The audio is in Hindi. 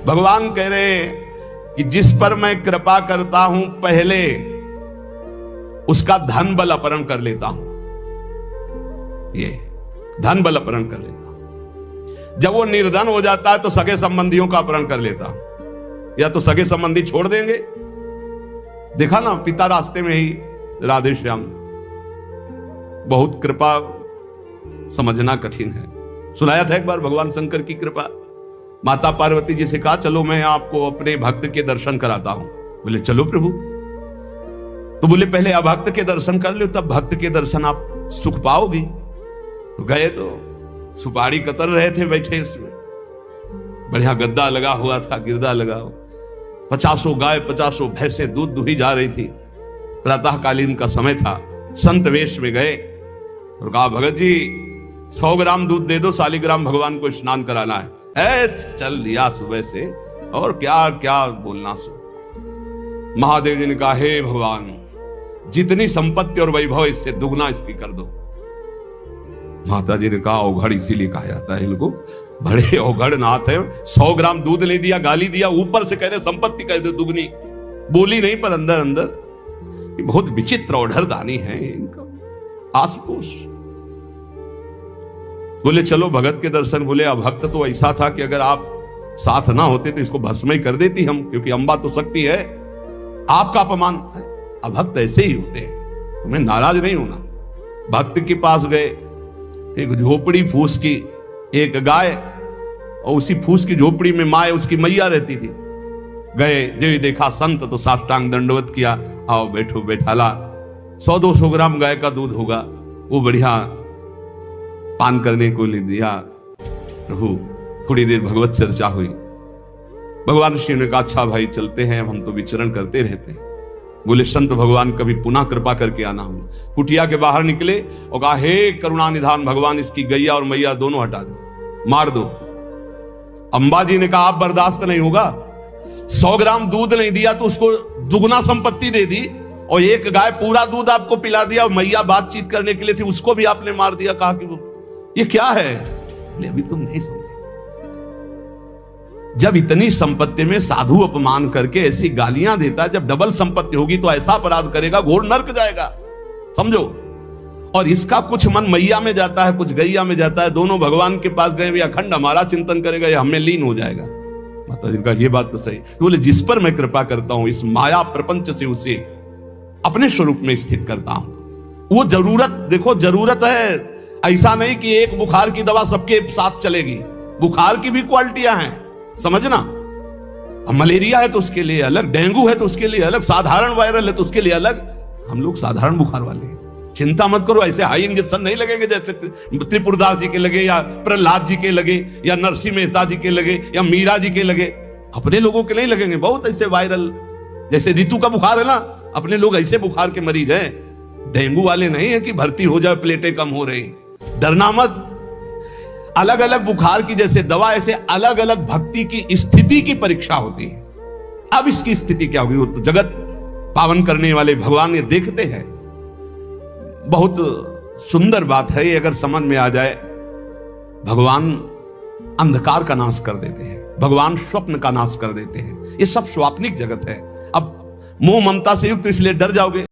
भगवान कह रहे हैं कि जिस पर मैं कृपा करता हूं पहले उसका धन बल अपहरण कर लेता हूं। ये धन बल अपहरण कर लेता हूं। जब वो निर्धन हो जाता है तो सगे संबंधियों का अपहरण कर लेता हूं। या तो सगे संबंधी छोड़ देंगे, देखा ना पिता रास्ते में ही राधे श्याम। बहुत कृपा समझना कठिन है। सुनाया था एक बार भगवान शंकर की कृपा। माता पार्वती जी से कहा चलो मैं आपको अपने भक्त के दर्शन कराता हूं। बोले चलो प्रभु। तो बोले पहले अभक्त के दर्शन कर लो, तब भक्त के दर्शन आप सुख पाओगे। तो गए तो सुपारी कतर रहे थे बैठे, इसमें बढ़िया गद्दा लगा हुआ था, गिरदा लगा हुआ, 50 गाय 50 भैंसे दूध दुही जा रही थी। प्रातःकालीन का समय था। संत वेश में गए और कहा भगत जी 100 ग्राम दूध दे दो, शालिग्राम भगवान को स्नान कराना है। चल दिया सुबह से, और क्या क्या बोलना सो। महादेव जी ने कहा हे भगवान, जितनी संपत्ति और वैभव इससे दुगना इसकी कर दो। माता जी ने कहा औघड़ इसीलिए कहा जाता है इनको, बड़े औघड़ नाथ है। 100 ग्राम दूध ले दिया, गाली दिया, ऊपर से कह रहे संपत्ति कह दो दुगनी। बोली नहीं पर अंदर अंदर बहुत विचित्र औढ़र दानी है इनका। आशुतोष बोले चलो भगत के दर्शन। बोले अभक्त तो ऐसा था कि अगर आप साथ ना होते तो इसको भस्म ही कर देती हम, क्योंकि अंबा तो शक्ति है। आपका अपमान। अभक्त ऐसे ही होते हैं, तुम्हें नाराज नहीं होना। भक्त के पास गए, एक झोपड़ी फूस की, एक गाय, और उसी फूस की झोपड़ी में माँ उसकी मैया रहती थी। गए जो देखा संत तो साष्टांग दंडवत किया, आओ बैठो बैठाला। 100-200 ग्राम गाय का दूध होगा, वो बढ़िया पान करने को ले दिया। प्रभु थोड़ी देर भगवत चर्चा हुई। भगवान शिव ने कहा अच्छा भाई चलते हैं, हम तो विचरण करते रहते हैं। बोले संत भगवान कभी पुनः कृपा करके आना। हम कुटिया के बाहर निकले और कहा हे करुणा निधान भगवान, इसकी गैया और मैया दोनों हटा दो, मार दो। अंबा जी ने कहा आप बर्दाश्त नहीं होगा। 100 ग्राम दूध नहीं दिया तो उसको दुगना संपत्ति दे दी, और एक गाय पूरा दूध आपको पिला दिया, और मैया बातचीत करने के लिए थी उसको भी आपने मार दिया। कहा कि ये क्या है? अभी तुम नहीं समझे। जब इतनी संपत्ति में साधु अपमान करके ऐसी गालियां देता है, जब डबल संपत्ति होगी तो ऐसा अपराध करेगा घोर नरक जाएगा, समझो। और इसका कुछ मन मैया में जाता है, कुछ गैया में जाता है। दोनों भगवान के पास गए, अखंड हमारा चिंतन करेगा या हमें लीन हो जाएगा। माता जी का ये बात तो सही। तो बोले जिस पर मैं कृपा करता हूं इस माया प्रपंच से उसे अपने स्वरूप में स्थित करता हूं। वो जरूरत देखो, जरूरत है। ऐसा नहीं कि एक बुखार की दवा सबके साथ चलेगी। बुखार की भी क्वालिटियां हैं, समझना। अब मलेरिया है तो उसके लिए अलग, डेंगू है तो उसके लिए अलग, साधारण वायरल है तो उसके लिए अलग। हम लोग साधारण बुखार वाले हैं, चिंता मत करो। ऐसे हाई इंजेक्शन नहीं लगेंगे जैसे त्रिपुरदास जी के लगे, या प्रहलाद जी के लगे, या नरसिंह मेहता जी के लगे, या मीरा जी के लगे। अपने लोगों के नहीं लगेंगे। बहुत ऐसे वायरल, जैसे ऋतु का बुखार है ना, अपने लोग ऐसे बुखार के मरीज हैं। डेंगू वाले नहीं है कि भर्ती हो जाए प्लेटें कम हो रही। डरना मत। अलग अलग बुखार की जैसे दवा, ऐसे अलग अलग भक्ति की स्थिति की परीक्षा होती है। अब इसकी स्थिति क्या होगी वो तो जगत पावन करने वाले भगवान ये देखते हैं। बहुत सुंदर बात है ये, अगर समझ में आ जाए। भगवान अंधकार का नाश कर देते हैं, भगवान स्वप्न का नाश कर देते हैं। ये सब स्वाप्निक जगत है। अब मोह ममता से युक्त इसलिए डर जाओगे।